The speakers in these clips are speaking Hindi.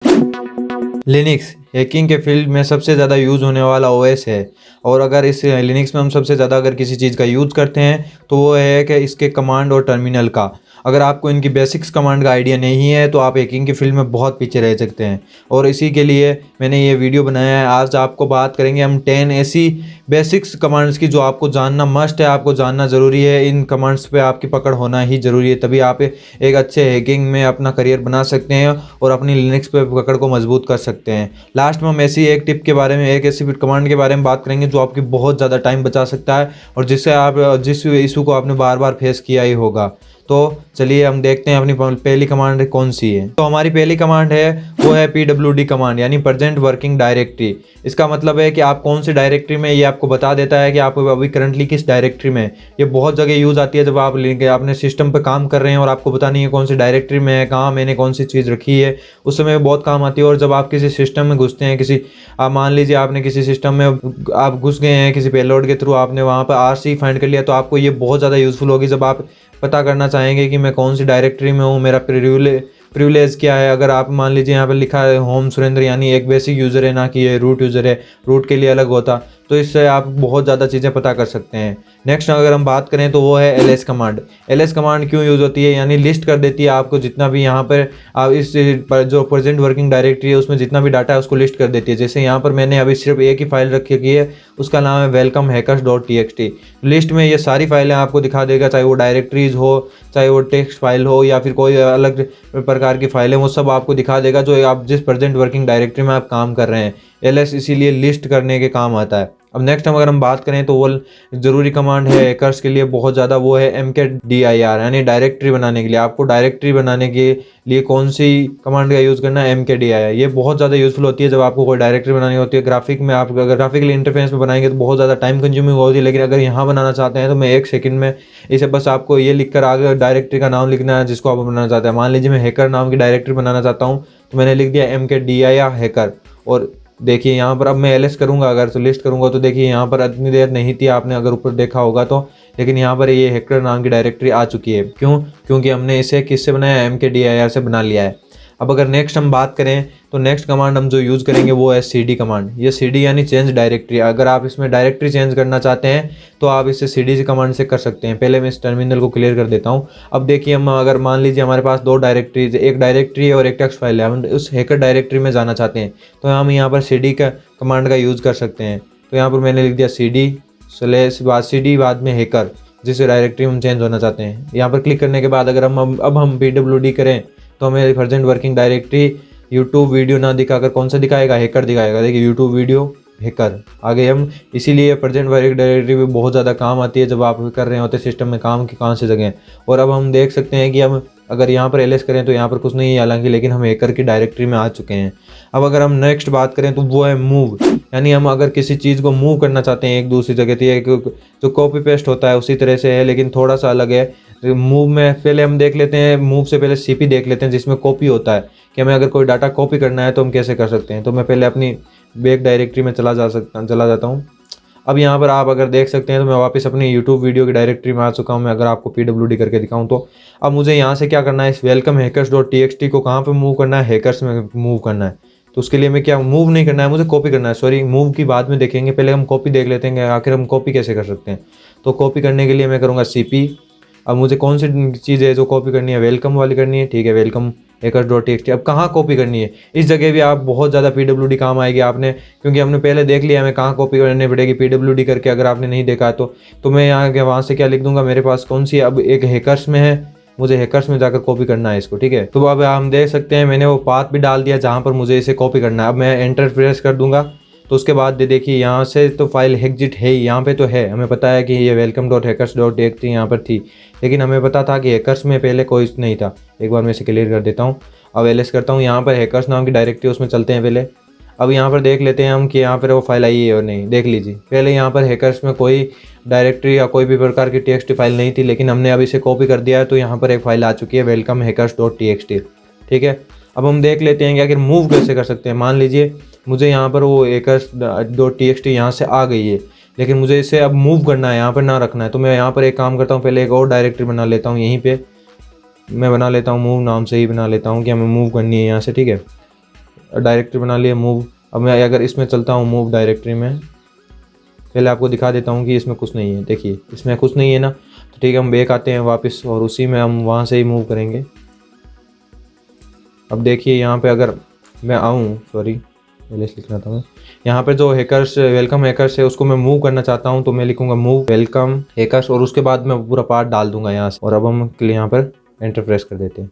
लिनक्स हैकिंग के फील्ड में सबसे ज़्यादा यूज़ होने वाला ओएस है। और अगर इस लिनक्स में हम सबसे ज़्यादा अगर किसी चीज़ का यूज़ करते हैं तो वो है कि इसके कमांड और टर्मिनल का। अगर आपको इनकी बेसिक्स कमांड का आइडिया नहीं है तो आप हैकिंग के फील्ड में बहुत पीछे रह सकते हैं। और इसी के लिए मैंने ये वीडियो बनाया है। आज आपको बात करेंगे हम 10 ऐसी बेसिक्स कमांड्स की जो आपको जानना मस्ट है, आपको जानना ज़रूरी है। इन कमांड्स पे आपकी पकड़ होना ही ज़रूरी है, तभी आप एक अच्छे हैकिंग में अपना करियर बना सकते हैं और अपनी लिनक्स पे पकड़ को मजबूत कर सकते हैं। लास्ट में हम ऐसी एक टिप के बारे में, एक ऐसी कमांड के बारे में बात करेंगे जो आपकी बहुत ज़्यादा टाइम बचा सकता है और जिससे आप जिस इशू को आपने बार बार फेस किया ही होगा। तो चलिए हम देखते हैं अपनी पहली कमांड कौन सी है। तो हमारी पहली कमांड है वो है PWD कमांड, यानी प्रेजेंट वर्किंग डायरेक्टरी। इसका मतलब है कि आप कौन सी डायरेक्टरी में, ये आपको बता देता है कि आप अभी करंटली किस डायरेक्टरी में। ये बहुत जगह यूज़ आती है जब आप अपने सिस्टम पर काम कर रहे हैं और आपको पता नहीं है कौन सी डायरेक्टरी में है, कहाँ मैंने कौन सी चीज़ रखी है, उस समय बहुत काम आती है। और जब आप किसी सिस्टम में घुसते हैं, आप मान लीजिए आपने किसी सिस्टम में आप घुस गए हैं, किसी पेलोड के थ्रू आपने वहाँ पर RC फाइंड कर लिया, तो आपको ये बहुत ज़्यादा यूज़फुल होगी जब आप पता करना चाहेंगे कि मैं कौन सी डायरेक्टरी में हूँ, मेरा प्रिविलेज क्या है। अगर आप मान लीजिए यहाँ पर लिखा है होम सुरेंद्र, यानी एक बेसिक यूज़र है, ना कि ये रूट यूज़र है, रूट के लिए अलग होता, तो इससे आप बहुत ज़्यादा चीज़ें पता कर सकते हैं। नेक्स्ट अगर हम बात करें तो वो है LS कमांड। LS कमांड क्यों यूज़ होती है, यानी लिस्ट कर देती है आपको जितना भी यहाँ पर आप इस जो प्रेजेंट वर्किंग डायरेक्टरी है उसमें जितना भी डाटा है उसको लिस्ट कर देती है। जैसे यहाँ पर मैंने अभी सिर्फ एक ही फाइल रखी है, उसका नाम है welcomehackers.txt। लिस्ट में ये सारी फाइलें आपको दिखा देगा, चाहे वो डायरेक्टरीज हो, चाहे वो टेक्स्ट फाइल हो या फिर कोई अलग प्रकार की फाइलें, वो सब आपको दिखा देगा जो आप जिस प्रेजेंट वर्किंग डायरेक्टरी में आप काम कर रहे हैं। LS इसीलिए लिस्ट करने के काम आता है। अब नेक्स्ट हम अगर हम बात करें तो वो ज़रूरी कमांड है हैकर्स के लिए बहुत ज़्यादा, वो है MKDIR, यानी डायरेक्टरी बनाने के लिए। आपको डायरेक्टरी बनाने के लिए कौन सी कमांड का यूज़ करना है, MKDIR। ये बहुत ज़्यादा यूज़फुल होती है जब आपको कोई डायरेक्टरी बनानी होती है। ग्राफिक में आप अगर ग्राफिकली इंटरफेस में बनाएंगे तो बहुत ज़्यादा टाइम कंज्यूमिंग होती है, लेकिन अगर यहाँ बनाना चाहते हैं तो मैं 1 सेकंड में इसे बस आपको ये लिख कर आगे डायरेक्टरी का नाम लिखना है जिसको आप बनाना चाहते हैं। मान लीजिए मैं हैकर नाम की डायरेक्टरी बनाना चाहता हूँ तो मैंने लिख दिया MKDIR हैकर। और देखिए यहाँ पर अब मैं LS करूँगा अगर तो लिस्ट करूँगा तो देखिए यहाँ पर इतनी देर नहीं थी, आपने अगर ऊपर देखा होगा तो, लेकिन यहाँ पर ये हैकर नाम की डायरेक्टरी आ चुकी है। क्यों? क्योंकि हमने इसे किससे बनाया, MKDIR से बना लिया है। अब अगर नेक्स्ट हम बात करें तो नेक्स्ट कमांड हम जो यूज़ करेंगे वो है CD कमांड। ये CD यानी चेंज डायरेक्टरी। अगर आप इसमें डायरेक्टरी चेंज करना चाहते हैं तो आप इसे CD कमांड से कर सकते हैं। पहले मैं इस टर्मिनल को क्लियर कर देता हूँ। अब देखिए हम अगर मान लीजिए हमारे पास 2 डायरेक्टरीज, एक डायरेक्टरी है और एक टेक्स्ट फाइल है, हम उस हैकर डायरेक्टरी में जाना चाहते हैं तो हम यहाँ पर CD का कमांड का यूज़ कर सकते हैं। तो यहाँ पर मैंने लिख दिया CD बाद में हैकर, जिस डायरेक्टरी में हम चेंज होना चाहते हैं। यहाँ पर क्लिक करने के बाद अगर हम PWD करें तो हमें present working directory YouTube video ना दिखाकर कौन सा दिखाएगा, हैकर दिखाएगा। देखिए यूट्यूब वीडियो हैकर आगे हम, इसीलिए प्रेजेंट वर्किंग डायरेक्टरी भी बहुत ज़्यादा काम आती है जब आप कर रहे होते हैं सिस्टम में काम की कहाँ से जगह। और अब हम देख सकते हैं कि हम अगर यहाँ पर LS करें तो यहाँ पर कुछ नहीं है हालांकि, लेकिन हम हैकर की डायरेक्टरी में आ चुके हैं। अब अगर हम नेक्स्ट बात करें तो वो है मूव, यानी हम अगर किसी चीज़ को मूव करना चाहते हैं एक दूसरी जगह, तो जो कॉपी पेस्ट होता है उसी तरह से है लेकिन थोड़ा सा अलग है। मूव में पहले हम देख लेते हैं, मूव से पहले CP देख लेते हैं जिसमें कॉपी होता है कि हमें अगर कोई डाटा कॉपी करना है तो हम कैसे कर सकते हैं। तो मैं पहले अपनी बैक डायरेक्टरी में चला जाता हूँ। अब यहाँ पर आप अगर देख सकते हैं तो मैं वापस अपनी यूट्यूब वीडियो की डायरेक्टरी में आ चुका हूँ। मैं अगर आपको PWD करके दिखाऊँ तो अब मुझे यहाँ से क्या करना है, इस welcomehackers.txt को कहाँ पर मूव करना है, हैकर्स में मूव करना है। तो उसके लिए मैं क्या, मूव नहीं करना है, मुझे कॉपी करना है। सॉरी, मूव की बाद में देखेंगे, पहले हम कॉपी देख लेते हैं आखिर हम कॉपी कैसे कर सकते हैं। तो कॉपी करने के लिए मैं करूँगा CP। अब मुझे कौन सी चीज़ है जो कॉपी करनी है, वेलकम वाली करनी है, ठीक है, welcomehackers.txt। अब कहाँ कॉपी करनी है, इस जगह भी आप बहुत ज़्यादा PWD काम आएगी आपने, क्योंकि हमने पहले देख लिया हमें कहाँ कॉपी करनी पड़ेगी PWD करके। अगर आपने नहीं देखा तो मैं यहाँ के वहाँ से क्या लिख दूंगा, मेरे पास कौन सी, अब एक हैकर्स में है, मुझे हैकर्स में जाकर कॉपी करना है इसको, ठीक है। तो अब हम देख सकते हैं मैंने वो पाथ भी डाल दिया जहाँ पर मुझे इसे कॉपी करना है। अब मैं एंटर प्रेस कर दूंगा तो उसके बाद देखिए यहाँ से तो फाइल हेक्जिट है ही, यहाँ पे तो है, हमें पता है कि ये welcome.hackers.txt यहाँ पर थी, लेकिन हमें पता था कि हैकर्स में पहले कोई नहीं था। एक बार मैं इसे क्लियर कर देता हूँ। अब LS करता हूँ, यहाँ पर हैकर्स नाम की डायरेक्टरी उसमें चलते हैं पहले। अब यहाँ पर देख लेते हैं हम कि यहाँ पर वो फाइल आई है और नहीं। देख लीजिए पहले यहाँ पर हैकर्स में कोई डायरेक्टरी या कोई भी प्रकार की टेक्स्ट फाइल नहीं थी, लेकिन हमने अब इसे कॉपी कर दिया है तो यहाँ पर एक फाइल आ चुकी है welcomehackers.txt, ठीक है। अब हम देख लेते हैं कि आखिर मूव कैसे कर सकते हैं। मान लीजिए मुझे यहाँ पर वो hackers.txt यहाँ से आ गई है, लेकिन मुझे इसे अब मूव करना है, यहाँ पर ना रखना है। तो मैं यहाँ पर एक काम करता हूँ, पहले एक और डायरेक्टरी बना लेता हूँ। यहीं पे मैं बना लेता हूँ मूव नाम से ही बना लेता हूँ कि हमें मूव करनी है यहाँ से, ठीक है। डायरेक्टरी बना लिया मूव। अब मैं अगर इसमें चलता हूँ मूव डायरेक्टरी में, पहले आपको दिखा देता हूँ कि इसमें कुछ नहीं है। देखिए इसमें कुछ नहीं है ना, तो ठीक है हम बैक आते हैं वापस और उसी में हम वहाँ से ही मूव करेंगे। अब देखिए यहाँ पे अगर मैं आऊँ, सॉरी पहले से लिखना था मैं, यहाँ पे जो हैकर्स वेलकम हैकर्स है उसको मैं मूव करना चाहता हूँ, तो मैं लिखूँगा मूव वेलकम हैकर्स और उसके बाद मैं पूरा पार्ट डाल दूंगा यहाँ से। और अब हम यहाँ पर एंटर प्रेस कर देते हैं।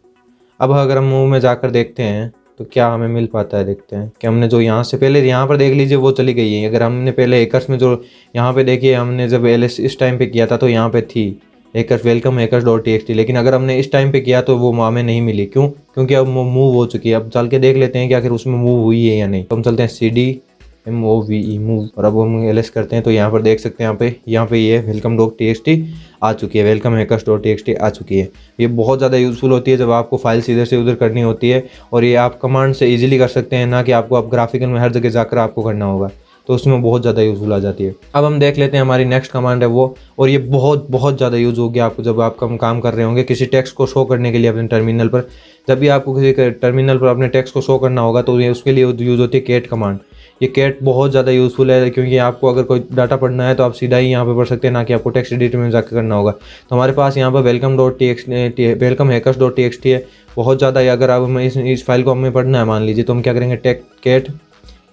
अब अगर हम मूव में जाकर देखते हैं तो क्या हमें मिल पाता है, देखते हैं कि हमने जो यहाँ से पहले यहाँ पर देख लीजिए वो चली गई है। अगर हमने पहले हैकर्स में जो यहाँ पे देखिए हमने जब एलएस इस टाइम पे किया था तो यहाँ पे थी hackers welcome hackers dot T, लेकिन अगर हमने इस टाइम पे किया तो वो हमें नहीं मिली। क्यों? क्योंकि अब मूव हो चुकी है। अब चल के देख लेते हैं कि आखिर उसमें मूव हुई है या नहीं। तो हम चलते हैं CDMOVE मूव और अब हम एलएस करते हैं तो यहाँ पर देख सकते हैं यहाँ पे ये वेलकम डॉट टी आ चुकी है, वेलकम हैकर्स डॉट टी आ चुकी है। ये बहुत ज़्यादा यूज़फुल होती है जब आपको फाइल इधर से उधर करनी होती है और ये आप कमांड से इजीली कर सकते हैं, ना कि आपको आप ग्राफिकल में हर जगह जाकर आपको करना होगा, तो उसमें बहुत ज़्यादा यूज़फुल आ जाती है। अब हम देख लेते हैं हमारी नेक्स्ट कमांड है वो, और ये बहुत ज़्यादा यूज़ होगी आपको जब आप काम कर रहे होंगे किसी टेक्स्ट को शो करने के लिए अपने टर्मिनल पर। जब भी आपको किसी टर्मिनल पर अपने टेक्स्ट को शो करना होगा तो ये उसके लिए यूज़ होती है कैट कमांड। ये कैट बहुत ज़्यादा यूज़फुल है क्योंकि आपको अगर कोई डाटा पढ़ना है तो आप सीधा ही यहाँ पे पढ़ सकते हैं, ना कि आपको टेक्स्ट एडिटर में जाकर करना होगा। तो हमारे पास यहाँ पर वेलकम हैकर्स डॉट टी है बहुत ज़्यादा है। अगर आप इस फाइल को हमें पढ़ना है मान लीजिए, तो हम क्या करेंगे cat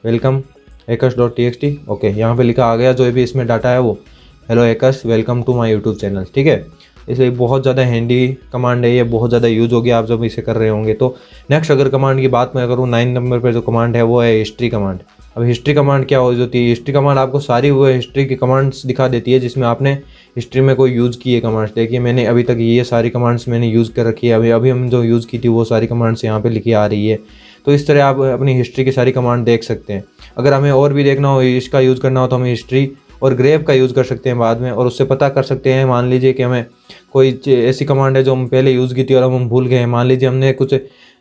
welcome hackers dot T. Okay, यहाँ पे लिखा आ गया जो भी इसमें डाटा है वो, hello hackers welcome to my YouTube channel. ठीक है, इसलिए बहुत ज़्यादा हैंडी कमांड है ये, बहुत ज़्यादा यूज़ होगी आप जब इसे कर रहे होंगे। तो नेक्स्ट अगर कमांड की बात मैं करूँ 9 नंबर पर जो कमांड है वो है हिस्ट्री कमांड। अब हिस्ट्री कमांड क्या होती है? हिस्ट्री कमांड आपको सारी वो हिस्ट्री की कमांड्स दिखा देती है जिसमें आपने हिस्ट्री में कोई यूज़ की है कमांड्स। देखिए मैंने अभी तक ये सारी कमांड्स मैंने यूज़ कर रखी है, अभी हम जो यूज़ की थी वो सारी कमांड्स यहाँ पे लिखी आ रही है। तो इस तरह आप अपनी हिस्ट्री की सारी कमांड देख सकते हैं। अगर हमें और भी देखना हो, इसका यूज़ करना हो, तो हमें हिस्ट्री और ग्रेव का यूज़ कर सकते हैं बाद में, और उससे पता कर सकते हैं। मान लीजिए कि हमें कोई ऐसी कमांड है जो हम पहले यूज़ की थी और हम भूल गए हैं। मान लीजिए हमने कुछ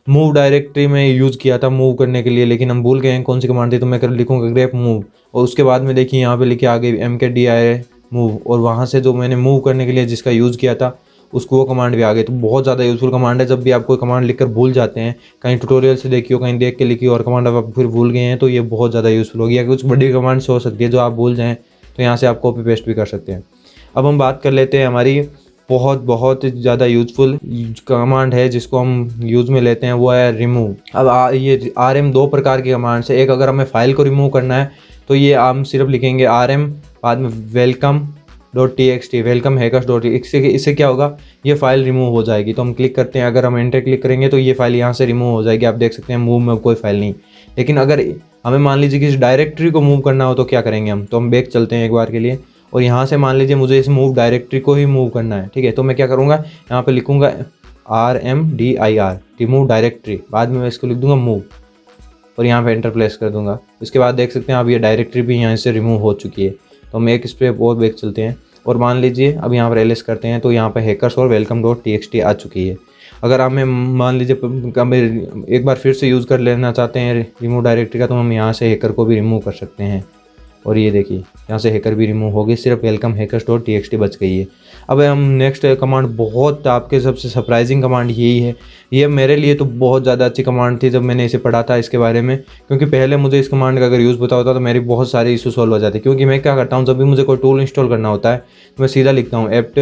मूव डायरेक्टरी में यूज़ किया था मूव करने के लिए, लेकिन हम भूल गए हैं कौन सी कमांड थी, तो मैं लिखूँगा ग्रेप मूव और उसके बाद में देखिए यहाँ पे लिखे आ गई MKDI मूव, और वहाँ से जो मैंने मूव करने के लिए जिसका यूज़ किया था उसको वो कमांड भी आ गई। तो बहुत ज़्यादा यूज़फुल कमांड है। जब भी आप कोई कमांड लिखकर भूल जाते हैं, कहीं ट्यूटोरियल से देखिए कहीं देख के लिखी और कमांड आप फिर भूल गए हैं, तो ये बहुत ज़्यादा यूज़फुल होगी। या कुछ बड़ी कमांड्स हो सकती है जो आप भूल जाएँ तो यहाँ से आप कॉपी पेस्ट भी कर सकते हैं। अब हम बात कर लेते हैं हमारी बहुत ज़्यादा यूज़फुल कमांड है जिसको हम यूज़ में लेते हैं, वो है रिमूव। अब ये RM 2 प्रकार की कमांड है। एक अगर हमें फाइल को रिमूव करना है तो ये हम सिर्फ लिखेंगे RM बाद में welcome dot TXT welcome hackers dot, इससे क्या होगा, ये फाइल रिमूव हो जाएगी। तो हम क्लिक करते हैं, अगर हम एंटर क्लिक करेंगे तो ये फाइल यहाँ से रिमूव हो जाएगी। आप देख सकते हैं मूव में कोई फाइल नहीं। लेकिन अगर हमें मान लीजिए किसी डायरेक्टरी को मूव करना हो तो क्या करेंगे हम, तो हम बैक चलते हैं एक बार के लिए और यहाँ से मान लीजिए मुझे इस मूव डायरेक्टरी को ही मूव करना है। ठीक है, तो मैं क्या करूँगा, यहाँ पे लिखूँगा RMDIR रिमूव डायरेक्टरी, बाद में मैं इसको लिख दूँगा मूव और यहाँ पे एंटर प्रेस कर दूँगा। उसके बाद देख सकते हैं अब ये डायरेक्टरी भी यहाँ से रिमूव हो चुकी है। तो हम एक स्टेप और बैक चलते हैं और मान लीजिए अब यहाँ पर एलएस करते हैं तो यहाँ पे हैकर्स और वेलकम डॉट TXT आ चुकी है। अगर हमें मान लीजिए एक बार फिर से यूज़ कर लेना चाहते हैं रिमूव डायरेक्टरी का, तो हम यहाँ से हैकर को भी रिमूव कर सकते हैं। और ये देखिए यहाँ से हैकर भी रिमूव हो गई, सिर्फ वेलकम हैकर्स डॉट TXT बच गई है। अब हम नेक्स्ट कमांड, बहुत आपके सबसे सरप्राइजिंग कमांड यही है। ये मेरे लिए तो बहुत ज़्यादा अच्छी कमांड थी जब मैंने इसे पढ़ा था इसके बारे में, क्योंकि पहले मुझे इस कमांड का अगर यूज़ पता होता तो मेरी बहुत सारे इशू सॉल्व हो जाते। क्योंकि मैं क्या करता हूँ, जब भी मुझे कोई टूल इंस्टॉल करना होता है तो मैं सीधा लिखता हूँ एप्ट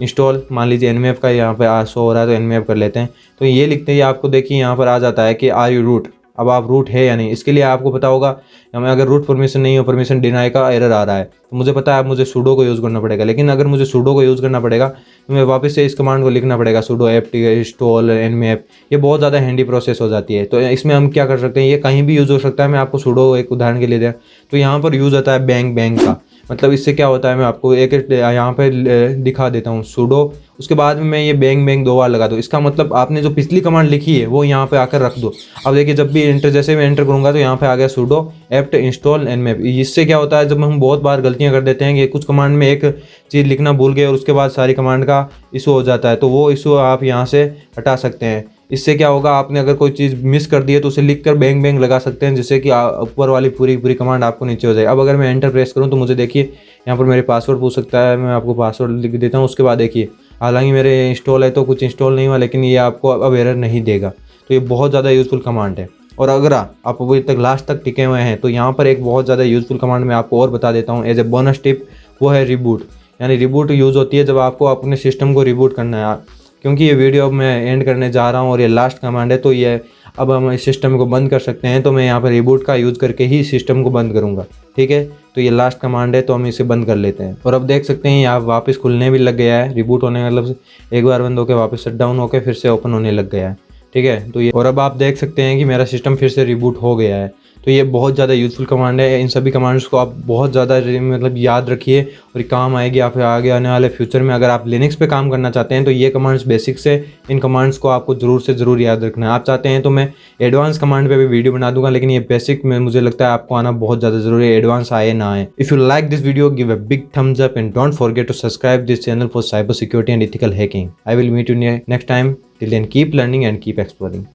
इंस्टॉल, मान लीजिए nmap का यहाँ पे शो हो रहा है तो nmap कर लेते हैं। तो ये लिखते ही आपको देखिए यहाँ पर आ जाता है कि आर यू रूट, अब आप रूट है या नहीं। इसके लिए आपको पता होगा हमें अगर रूट परमिशन नहीं हो, परमिशन डिनाई का एरर आ रहा है, तो मुझे पता है मुझे सूडो को यूज़ करना पड़ेगा। लेकिन अगर मुझे सूडो को यूज़ करना पड़ेगा तो मैं वापस से इस कमांड को लिखना पड़ेगा, सूडो एप्ट इंस्टॉल nmap। ये बहुत ज़्यादा हैंडी प्रोसेस हो जाती है। तो इसमें हम क्या कर सकते हैं, ये कहीं भी यूज़ हो सकता है। मैं आपको सूडो एक उदाहरण के लिए दें तो यहाँ पर यूज़ होता है बैंक का, मतलब इससे क्या होता है मैं आपको एक यहाँ पे दिखा देता हूँ सूडो, उसके बाद में मैं ये बैंक 2 बार लगा दूँ। इसका मतलब आपने जो पिछली कमांड लिखी है वो यहाँ पे आकर रख दो। अब देखिए जब भी एंटर, जैसे मैं एंटर करूँगा तो यहाँ पे आ गया सूडो एप्ट इंस्टॉल nmap। इससे क्या होता है, जब हम बहुत बार गलतियाँ कर देते हैं कि कुछ कमांड में एक चीज़ लिखना भूल गए और उसके बाद सारी कमांड का इशू हो जाता है, तो वो इशू आप यहाँ से हटा सकते हैं। इससे क्या होगा, आपने अगर कोई चीज़ मिस कर दी है तो उसे लिख कर बैंक लगा सकते हैं, जिससे कि ऊपर वाली पूरी कमांड आपको नीचे हो जाए। अब अगर मैं एंटर प्रेस करूं तो मुझे देखिए यहाँ पर मेरे पासवर्ड पूछ सकता है, मैं आपको पासवर्ड लिख देता हूं। उसके बाद देखिए हालांकि मेरे इंस्टॉल है तो कुछ इंस्टॉल नहीं हुआ, लेकिन ये आपको अब एरर नहीं देगा। तो ये बहुत ज़्यादा यूज़फुल कमांड है। और अगर आप अभी तक लास्ट तक टिके हुए हैं तो यहाँ पर एक बहुत ज़्यादा यूज़फुल कमांड मैं आपको और बता देता हूँ एज ए बोनस टिप, वो है रिबूट। यानी रिबूट यूज़ होती है जब आपको अपने सिस्टम को रिबूट करना है। क्योंकि ये वीडियो अब मैं एंड करने जा रहा हूँ और ये लास्ट कमांड है, तो ये अब हम इस सिस्टम को बंद कर सकते हैं, तो मैं यहाँ पर रिबूट का यूज़ करके ही सिस्टम को बंद करूँगा। ठीक है, तो ये लास्ट कमांड है, तो हम इसे बंद कर लेते हैं। और अब देख सकते हैं यहाँ वापस खुलने भी लग गया है। रिबूट होने का मतलब एक बार बंद होकर वापस शट डाउन होकर फिर से ओपन होने लग गया है। ठीक है, तो ये और अब आप देख सकते हैं कि मेरा सिस्टम फिर से रिबूट हो गया है। तो ये बहुत ज़्यादा यूज़फुल कमांड है। इन सभी कमांड्स को आप बहुत ज़्यादा मतलब याद रखिए और ये काम आएगी आप आगे आने वाले फ्यूचर में। अगर आप लिनक्स पे काम करना चाहते हैं तो ये कमांड्स बेसिक्स है, इन कमांड्स को आपको ज़रूर से ज़रूर याद रखना है। आप चाहते हैं तो मैं एडवांस कमांड पे भी वीडियो बना दूंगा, लेकिन ये बेसिक में मुझे लगता है आपको आना बहुत ज़्यादा ज़रूरी है, एडवांस आए ना आए। If you like this video, give a big thumbs up and don't forget to subscribe this channel for cyber security and ethical hacking. I will meet you next time. Till then, keep learning and keep exploring.